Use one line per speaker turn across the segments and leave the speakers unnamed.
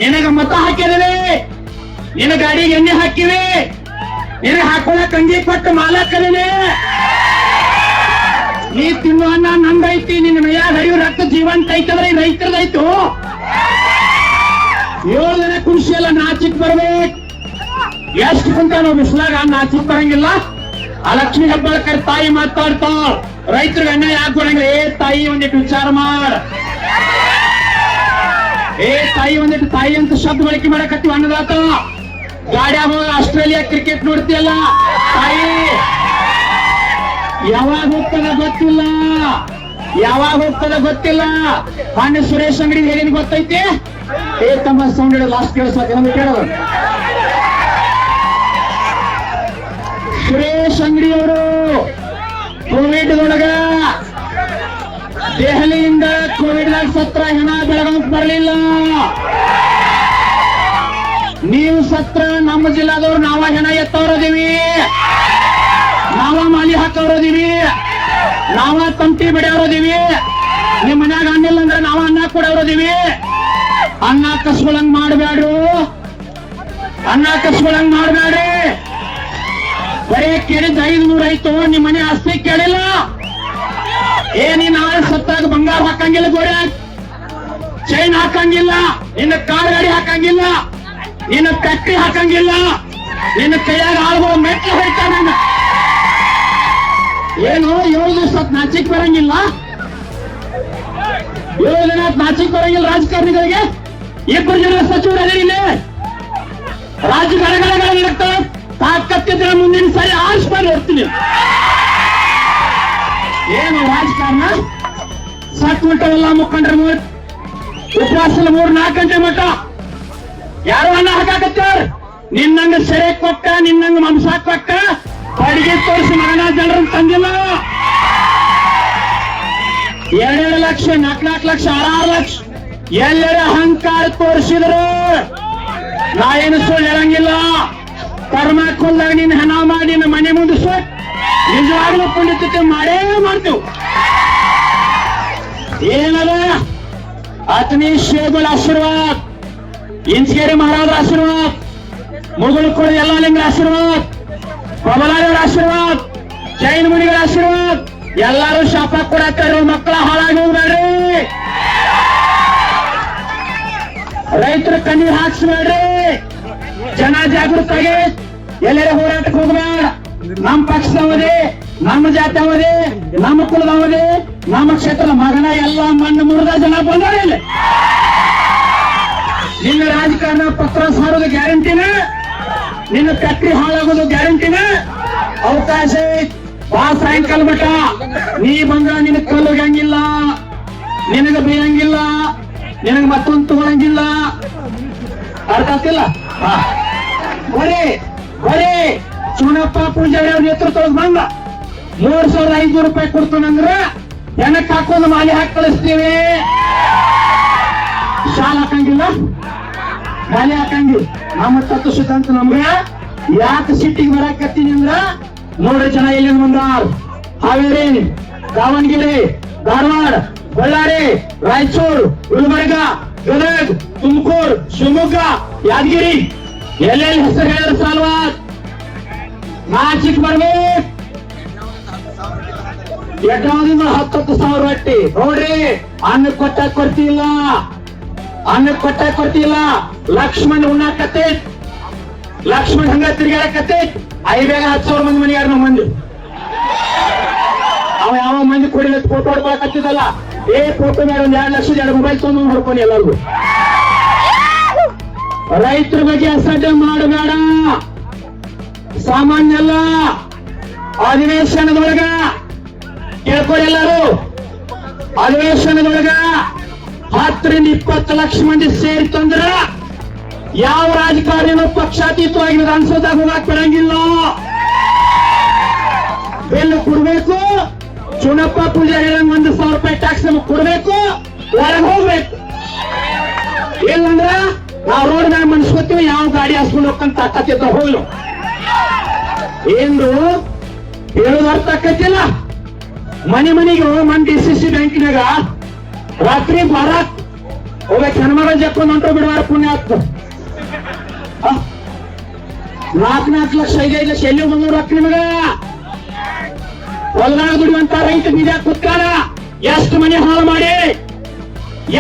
ನಿನಗ ಮತ ಹಾಕಿದವೆ, ನಿನ್ನ ಗಾಡಿಗೆ ಎಣ್ಣೆ ಹಾಕಿವೆ, ನಿನಗೆ ಹಾಕೊಳ್ಳಕ್ ಅಂಗಿ ಕೊಟ್ಟು ಮಾಲಕ್ಕನೇ. ನೀ ತಿನ್ನು ಅನ್ನ ನಂದೈತಿ, ನಿನ್ನ ಮೈಯಾಗ ಹರಿಯೋ ರಕ್ತ ಜೀವಂತ ಐತಂದ್ರೆ ರೈತರದೈತು. 7 ದಿನ ಕೃಷಿ ಎಲ್ಲ ನಾಚಿಕ್ ಬರ್ಬೇಕು. ಎಷ್ಟು ಕುಂತ ನಾವು ಬಿಸ್ಲಾಗ ನಾಚಿಕ್ ಬರಂಗಿಲ್ಲ. ಆ ಲಕ್ಷ್ಮೀ ಹೆಬ್ಬಾಳ್ಕರ್ ತಾಯಿ ಮಾತಾಡ್ತಾಳ, ರೈತರಿಗೆ ಅನ್ಯಾಯ ಆಗ್ಬರಂಗಿಲ್ಲ. ಏ ತಾಯಿ ಒಂದಿಟ್ಟು ವಿಚಾರ ಮಾಡ, ಏ ತಾಯಿ ಒಂದಿಟ್ಟು ತಾಯಿ ಅಂತ ಶಬ್ದ ಬಳಕೆ ಮಾಡಕತ್ತೀವಿ ಅನ್ನದಾತ. ಗಾಡ್ಯಾಗ ಹೋಗಿ ಆಸ್ಟ್ರೇಲಿಯಾ ಕ್ರಿಕೆಟ್ ನೋಡ್ತೀಯಲ್ಲ, ತಾಯಿ ಯಾವಾಗ ಹೋಗ್ತದ ಗೊತ್ತಿಲ್ಲ, ಯಾವಾಗ ಹೋಗ್ತದ ಗೊತ್ತಿಲ್ಲ. ಮಾನ್ಯ ಸುರೇಶ್ ಅಂಗಡಿ ಹೇಗೇನು ಗೊತ್ತೈತಿ? ಏ ತಮ್ಮ ಸೌಂಡ್ ಲಾಸ್ಟ್ ಕೇಳಿಸ್ಬೇಕು ಕೇಳೋದು. ಸುರೇಶ್ ಅಂಗಡಿ ಅವರು ಕೋವಿಡ್ ಒಳಗ ದೆಹಲಿಯಿಂದ ಕೋವಿಡ್ ಸತ್ರ ಹೆಣ ಬೆಳಗಾವ್ ಬರಲಿಲ್ಲ. ನೀವು ಸತ್ರ ನಮ್ಮ ಜಿಲ್ಲಾದವ್ರು ನಾವ ಹೆಣ ಎತ್ತವ್ರದೀವಿ, ನಾವ ಮಾಲಿ ಹಾಕೋರದೀವಿ, ನಾವ ತಂತಿ ಬಿಡೋರದೀವಿ. ನಿಮ್ ಮನ್ಯಾಗ ಅನ್ನಿಲ್ಲ ಅಂದ್ರೆ ನಾವ ಅನ್ನ ಕೊಡೋರದೀವಿ. ಅನ್ನ ಕಸ್ಕೊಳಂಗ್ ಮಾಡ್ಬ್ಯಾಡ್ರು, ಅನ್ನ ಕಸ್ಕೊಳಂಗ್ ಮಾಡ್ಬ್ಯಾಡ್ರಿ. ಬರೀ ಕೇಳಿದ್ 500 ಆಯ್ತು, ನಿಮ್ ಮನೆ ಆಸ್ತಿ ಕೇಳಿಲ್ಲ. ನೀನ್ ನಾಳೆ ಸತ್ತಾಗ ಬಂಗಾರ ಹಾಕಂಗಿಲ್ಲ, ಗೋಡೆ ಚೈನ್ ಹಾಕಂಗಿಲ್ಲ, ನಿನ್ನ ಕಾರ್ ಗಾಡಿ ಹಾಕಂಗಿಲ್ಲ, ನಿನ್ನ ಫ್ಯಾಕ್ಟ್ರಿ ಹಾಕಂಗಿಲ್ಲ, ನಿನ್ನ ಕೈಯಾಗ ಆಳ್ಗೋ ಮೆಟ್ಲು ಹೊಯ್ತಾನ. ಏನು 7 ದಿವಸ ನಾಚಿಕ್ ಬರಂಗಿಲ್ಲ, 7 ದಿನ ನಾಚಿಕ್ ಬರಂಗಿಲ್ಲ ರಾಜಕಾರಣಿಗಳಿಗೆ. 2 ಜನ ಸಚಿವರು ಅದೇ ಇಲ್ಲಿ ರಾಜಕಾರಣಿಗಳ ನಡಕ್ತಾರೆ. ತಾಕತ್ತಿದ್ರೆ ಮುಂದಿನ ಸಾರಿ ಆರಿಸ್ಕೊಂಡು ಹೋಗ್ತೀನಿ. ಏನು ರಾಜಕಾರಣ? ಸತ್ ಬಿಟ್ಟವೆಲ್ಲ ಮುಖಂಡ್ರ ಉಪವಾಸದ 3-4 ಗಂಟೆ ಮಟ್ಟ ಯಾರು ಅನ್ನ ಹಾಕಾಕತ್ತಾರ. ನಿನ್ನಂಗ ಸೆರೆ ಕೊಟ್ಟ, ನಿನ್ನಂಗ ಮಾಂಸ ಕೊಟ್ಟ, ಅಡಿಗೆ ತೋರಿಸಿ ಮಗನ ಜನರನ್ನು ತಂದಿಲ್ಲ. 2 ಲಕ್ಷ 4 ಲಕ್ಷ 6 ಲಕ್ಷ ಎಲ್ಲರ ಅಹಂಕಾರ ತೋರಿಸಿದ್ರು. ನಾ ಏನು ಸುಳ್ಳು ಹೇಳಂಗಿಲ್ಲ. ಕರ್ಮ ಕೊಲ್ದಾಗ ನೀನ್ ಹಣ ಮಾಡಿ ನಿನ್ನ ಮನೆ ಮುಂದೆ ಸುಟ್ ನಿಜವಾಗ್ಲೂ ಪುಣ್ಯತೆ ಮಾಡೇ ಮಾಡ್ತೇವೆ. ಏನದ ಅತನಿ ಶೇಗುಳ ಆಶೀರ್ವಾದ, ಇಂಚಗೇರಿ ಮಹಾರಾಜರ ಆಶೀರ್ವಾದ, ಮುಗುಳು ಕೊಡ ಎಲ್ಲ ಲಿಂಗರ ಆಶೀರ್ವಾದ, ಬಬಲಾರಿಯವರ ಆಶೀರ್ವಾದ, ಜೈನ ಮುನಿಗಳ ಆಶೀರ್ವಾದ. ಎಲ್ಲರೂ ಶಾಪ ಕೊಡತ್ತಾರ. ಮಕ್ಕಳ ಹಾಳಾಗಿ ಹೋಗ್ಬೇಡ್ರಿ, ರೈತರ ಕಣ್ಣೀರ್ ಹಾಕ್ಸ್ಬೇಡ್ರಿ. ಜನ ಜಾಗೃತಾಗಿ ಎಲ್ಲರ ಹೋರಾಟಕ್ಕೆ ಹೋಗ್ಬೇಡ. ನಮ್ಮ ಪಕ್ಷದವದೇ, ನಮ್ಮ ಜಾತಿಯವದೇ, ನಮ್ಮ ಕುಲದವದೇ, ನಮ್ಮ ಕ್ಷೇತ್ರದ ಮಗನ ಎಲ್ಲ ಮಣ್ಣು ಮುರಿದ ಜನ ಬಂದಾರ. ಇಲ್ಲಿ ನಿನ್ನ ರಾಜಕಾರಣ ಪತ್ರ ಸಾರೋದು ಗ್ಯಾರಂಟಿನ, ನಿನ್ನ ಫ್ಯಾಕ್ಟ್ರಿ ಹಾಳಾಗೋದು ಗ್ಯಾರಂಟಿನ. ಅವಕಾಶ ಬಾ ಸಾಯಂಕಾಲ ಮಠ ನೀ ಬಂದ ನಿನಗೆ ಕಲ್ಲೋಗಂಗಿಲ್ಲ, ನಿನಗೆ ಬೇಯಂಗಿಲ್ಲ, ನಿನಗೆ ಮತ್ತೊಂದು ತಗೊಳಂಗಿಲ್ಲ. ಅರ್ಥ ಆಗ್ತಿಲ್ಲ? ಬರೀ ಬರೀ ಚುನಪ್ಪ ಪೂಜಾರಿ ಅವ್ರ ನೇತೃತ್ವದ ಬಂದ 3,500 ರೂಪಾಯಿ ಕೊಡ್ತಾನಂದ್ರ ಜನಕ್ಕೆ ಹಾಕೊಂಡು ಮಾಲಿ ಹಾಕಿ ಕಳಿಸ್ತೀವಿ. ಶಾಲ್ ಹಾಕಂಗಿಲ್ಲ, ಮಾಲಿ ಹಾಕಂಗಿಲ್ಲ. ನಮ್ಮ ತತ್ವ ಸಿದ್ಧಾಂತ ನಮ್ಗ ಯಾಕೆ ಸಿಟ್ಟಿಗೆ ಬರಾಕತ್ತೀನಿ ಅಂದ್ರ, ನೋಡ್ರಿ ಜನ ಎಲ್ಲಿಂದ ಬಂದಾರ. ಹಾವೇರಿ, ದಾವಣಗೆರೆ, ಧಾರವಾಡ, ಬಳ್ಳಾರಿ, ರಾಯಚೂರು, ಗುಲ್ಬರ್ಗ, ಗದಗ, ತುಮಕೂರು, ಶಿವಮೊಗ್ಗ, ಯಾದಗಿರಿ, ಎಲ್ಲೆಲ್ಲಿ ಹೆಸರು ಹೇಳಿದ್ರೆ ಸಾಲ್ವಾ. ನಾಚಿಕ್ ಬರ್ಬೇಕು. ಎಡ್ಡಾವದಿಂದ 10,000 ಹೊಟ್ಟಿ ನೋಡ್ರಿ. ಅನ್ನ ಕೊಟ್ಟಾಗ ಕೊಡ್ತಿಲ್ಲ, ಅನ್ನ ಕೊಟ್ಟಾಗ ಕೊಡ್ತಿಲ್ಲ. ಲಕ್ಷ್ಮಣ್ ಉಣ್ಣಾಕತ್ತೆ, ಲಕ್ಷ್ಮಣ್ ಹಂಗ ತಿರ್ಗಾಡಕತ್ತೆ. ಐಬೇಗ 10,000 ಮಂದಿ ಮನೆಯಾರ ನಮ್ಮ ಮಂದಿ. ಅವ ಯಾವ ಮಂದಿ ಕೊಡಿಲ್ಲ ಫೋಟೋ ಹೊಡ್ಕೊಳಕತ್ತಿದ್ದಲ್ಲ. ಫೋಟೋ ಮೇಲೆ 2 ಲಕ್ಷ 2 ಮೊಬೈಲ್ ತೊಗೊಂಡು ಹೊಡ್ಕೊಂಡು ಎಲ್ಲರಿಗೂ. ರೈತರ ಬಗ್ಗೆ ಅಸಡ್ಡೆ ಮಾಡಬೇಡ. ಸಾಮಾನ್ಯ ಅಲ್ಲ. ಅಧಿವೇಶನದೊಳಗ ಕೇಳ್ಕೊಳ್ಳಿ ಎಲ್ಲರೂ. ಅಧಿವೇಶನದೊಳಗ 10ರಿಂದ 20 ಲಕ್ಷ ಮಂದಿ ಸೇರಿತಂದ್ರ ಯಾವ ರಾಜಕಾರಣಿನೂ ಪಕ್ಷಾತೀತವಾಗಿ ವಿಧಾನಸೌಧದಾಗ ಹೋಗಕ್ ಬರಂಗಿಲ್ಲ. ಬಿಲ್ ಕೊಡ್ಬೇಕು. ಚುನಪ್ಪ ಪೂಜಾರಿ 1,000 ರೂಪಾಯಿ ಟ್ಯಾಕ್ಸ್ ನಮಗ್ ಕೊಡ್ಬೇಕು, ಹೊರಗೆ ಹೋಗ್ಬೇಕು. ಇಲ್ಲಂದ್ರ ನಾವು ರೋಡ್ ಮ್ಯಾಗ ಮನ್ಸ್ಕೊತೀವಿ, ಯಾವ ಗಾಡಿ ಹಾಸ್ಕೊಂಡು ಹೋಗ್ಕಂತ ತಾಕತ್ತಿದ್ದ ಹೋಗ್ಲು. ಏನು ಹೇಳೋದು ಅರ್ಥ ಆಕತ್ತಿಲ್ಲ. ಮನೆಗೆ ಮನ್ DCC ಬ್ಯಾಂಕಿನಾಗ ರಾತ್ರಿ ಹೋಗ್ಬೇಕು ಹೆಣ್ಮಗಳ ಜಕ್ಕೊಂಡು ಹೊಂಟು ಬಿಡುವಾರ ಪುಣ್ಯ ಆಗ್ತು 4 ಲಕ್ಷ 5 ಲಕ್ಷ ಎಲ್ಲಿ ಬಂದವ್ರು ರೊಕ್ಕ ನಿಮಗ ಹೊಲದಾಗ ದುಡಿಯುವಂತ ರೈತ ಬೀಜ ಕುತ್ತಾರ ಎಷ್ಟು ಮನೆ ಹಾಳು ಮಾಡಿ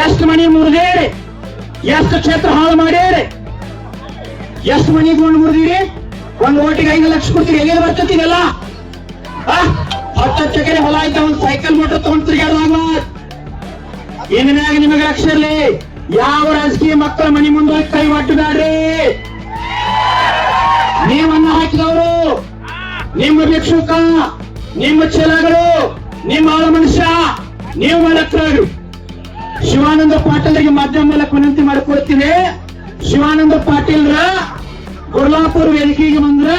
ಎಷ್ಟು ಮನೆ ಮುರಿದೇರಿ ಎಷ್ಟು ಕ್ಷೇತ್ರ ಹಾಳು ಮಾಡಿ ಎಷ್ಟು ಮನೆ ಗೊಂಡು ಮುರಿದಿರಿ ಒಂದು ಓಟಿಗೆ 5 ಲಕ್ಷ ಕೊಡ್ತೀರಿ ಎಲ್ಲಿ ಬರ್ತತಿದೆಲ್ಲ 10 ಎಕರೆ ಹೊಲ ಆಯ್ತಾ ಒಂದು ಸೈಕಲ್ ಮೋಟರ್ ತಗೊಂಡ್ ತಿರುಗಾಡುವಾಗ ಇನ್ಮ್ಯಾಗ ನಿಮಗೆ ಲಕ್ಷ ಇರ್ಲಿ ಯಾವ ರಾಜಕೀಯ ಮಕ್ಕಳ ಮನೆ ಮುಂದೆ ಕೈ ಒಟ್ಟಬೇಡ್ರಿ ನೀವನ್ನ ಹಾಕಿದವರು ನಿಮ್ಮ ಭಿಕ್ಷುಕ ನಿಮ್ಮ ಚೇಲಾಗಳು ನಿಮ್ಮ ಆಳ ಮನುಷ್ಯ ನೀವು ಮಾಡಕ್ರಾಗ್ರಿ ಶಿವಾನಂದ ಪಾಟೀಲ್ರಿಗೆ ಮಾಧ್ಯಮ ಮೂಲಕ ವಿನಂತಿ ಮಾಡಿಕೊಡ್ತೀನಿ ಶಿವಾನಂದ ಪಾಟೀಲ್ರ ಗುರ್ಲಾಪುರ ವೇದಿಕೆಗೆ ಬಂದ್ರ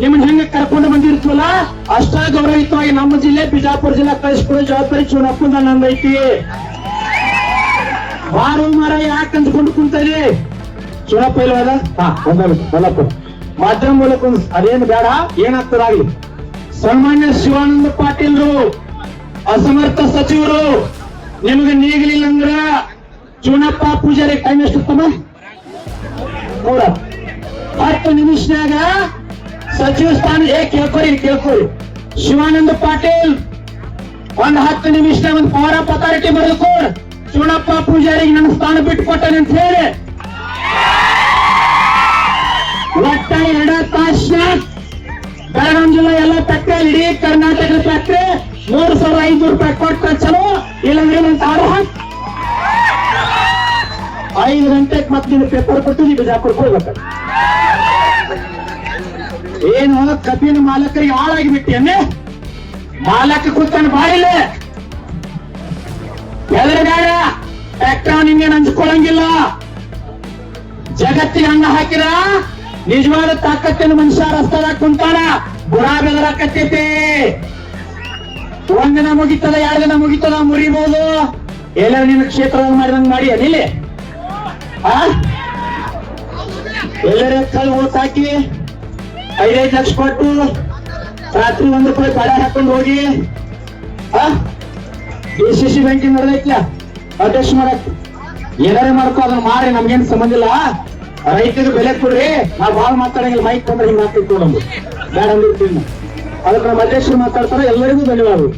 ನಿಮ್ಮನ್ನ ಹೆಂಗ ಕರ್ಕೊಂಡು ಬಂದಿರ್ತೀವಲ್ಲ ಅಷ್ಟ ಗೌರವಯುತವಾಗಿ ನಮ್ಮ ಜಿಲ್ಲೆ ಬಿಜಾಪುರ ಜಿಲ್ಲಾ ಕಳಿಸ್ಕೊಡೋ ಜವಾಬ್ದಾರಿ ಚುನಪ್ಪಂದ ನಂದೈತಿ ಬಾರು ಮರ ಯಾಕೆ ಅಂದ್ಕೊಂಡು ಕುಂತದೆ ಚುನಪ್ಪ ಇಲ್ವಾದ ಹೊಲಪ್ಪ ಮಾಧ್ಯಮ ಮೂಲಕ ಅದೇನು ಬೇಡ ಏನಾಗ್ತದಾಗ್ಲಿ ಸನ್ಮಾನ್ಯ ಶಿವಾನಂದ ಪಾಟೀಲ್ರು ಅಸಮರ್ಥ ಸಚಿವರು ನಿಮಗೆ ನೀಗಲಿಲ್ಲ ಅಂದ್ರ ಚುನಪ್ಪ ಪೂಜಾರಿ ಟೈಮ್ ಎಷ್ಟು ತಮ್ಮ 10 ನಿಮಿಷನಾಗ ಸಚಿವ ಸ್ಥಾನ ಕೇಳ್ಕೊರಿ ಶಿವಾನಂದ ಪಾಟೀಲ್ ಒಂದ್ 10 ನಿಮಿಷನಾಗ ಒಂದು ಪವರ್ ಆಫ್ ಅಥಾರಿಟಿ ಬರೆದು ಕೊಡ್ ಚುನಪ್ಪ ಪೂಜಾರಿಗೆ ನನ್ನ ಸ್ಥಾನ ಬಿಟ್ಟು ಕೊಟ್ಟನೆ ಅಂತ ಹೇಳಿ ಒಟ್ಟ 2 ತಾಸ್ನಾಗ ಬೆಳಗಾಂ ಜಿಲ್ಲೆ ಎಲ್ಲ ಫ್ಯಾಕ್ಟ್ರಿ ಇಡೀ ಕರ್ನಾಟಕದ ಫ್ಯಾಕ್ಟ್ರಿ 3,500 ರೂಪಾಯಿ ಕೊಟ್ಟು ಚಲೋ ಇಲ್ಲಂದ್ರೆ ನಂತ 5 ಗಂಟೆಗೆ ಮತ್ತೆ ನೀನು ಪೇಪರ್ ಕೊಟ್ಟು ನೀವು ಬಿಜಾಪುರಕ್ಕೆ ಹೋಗ್ಬೇಕು ಏನು ಕಬ್ಬಿನ ಮಾಲಕರಿಗೆ ಹಾಳಾಗಿ ಬಿಟ್ಟಿಯನ್ನೇ ಮಾಲಕ ಕೂತಾನ ಬಾಯಿಲೆ ಎದುರುಗಾಡ ಫ್ಯಾಕ್ಟ್ರಿ ನಿಂಗೇನು ಹಂಚ್ಕೊಳಂಗಿಲ್ಲ ಜಗತ್ತಿಗೆ ಹಂಗ ಹಾಕಿರ ನಿಜವಾದ ತಾಕತ್ತಿನ ಮನುಷ್ಯ ರಸ್ತಾದಾಗ ಕುಂತಾನ ಬುರಾ ಬೆದರಾಕತ್ತೈತಿ 1 ದಿನ ಮುಗಿತದ 2 ದಿನ ಮುಗಿತದ ಮುರಿಬಹುದು ಎಲ್ಲ ನಿನ್ನ ಕ್ಷೇತ್ರದಾಗ ಮಾಡಿದಂಗ ಮಾಡಿ ಅನಿಲೆ ಎಲ್ಲರ ಕಲ್ ಓಟ್ ಹಾಕಿ 5 ಲಕ್ಷ ಕೊಟ್ಟು ರಾತ್ರಿ 1 ರೂಪಾಯಿ ಬಡ ಹಾಕೊಂಡು ಹೋಗಿ DCC ಬ್ಯಾಂಕಿಂಗ್ ನಡೆದೈತ್ಲ ಅಧ್ಯಕ್ಷ ಮಾಡಕ್ ಏನಾರೇ ಮಾಡ್ಕೋ ಅದನ್ನ ಮಾರಿ ನಮ್ಗೇನ್ ಸಂಬಂಧ ಇಲ್ಲ ರೈತರಿಗೆ ಬೆಲೆ ಕೊಡ್ರಿ ನಾವು ಬಾಳ್ ಮಾತಾಡಂಗಿಲ್ಲ ಮೈಕ್ ಬಂದ್ರೆ ಹಿಂಗ್ ಮಾತಾಡ್ಕೊಂಡು ಬೇಡ ಅಂದಿರ್ತೀವಿ ಅದಕ್ಕೆ ನಮ್ಮ ಅಧ್ಯಕ್ಷರು ಮಾತಾಡ್ತಾರೆ ಎಲ್ಲರಿಗೂ ಧನ್ಯವಾದಗಳು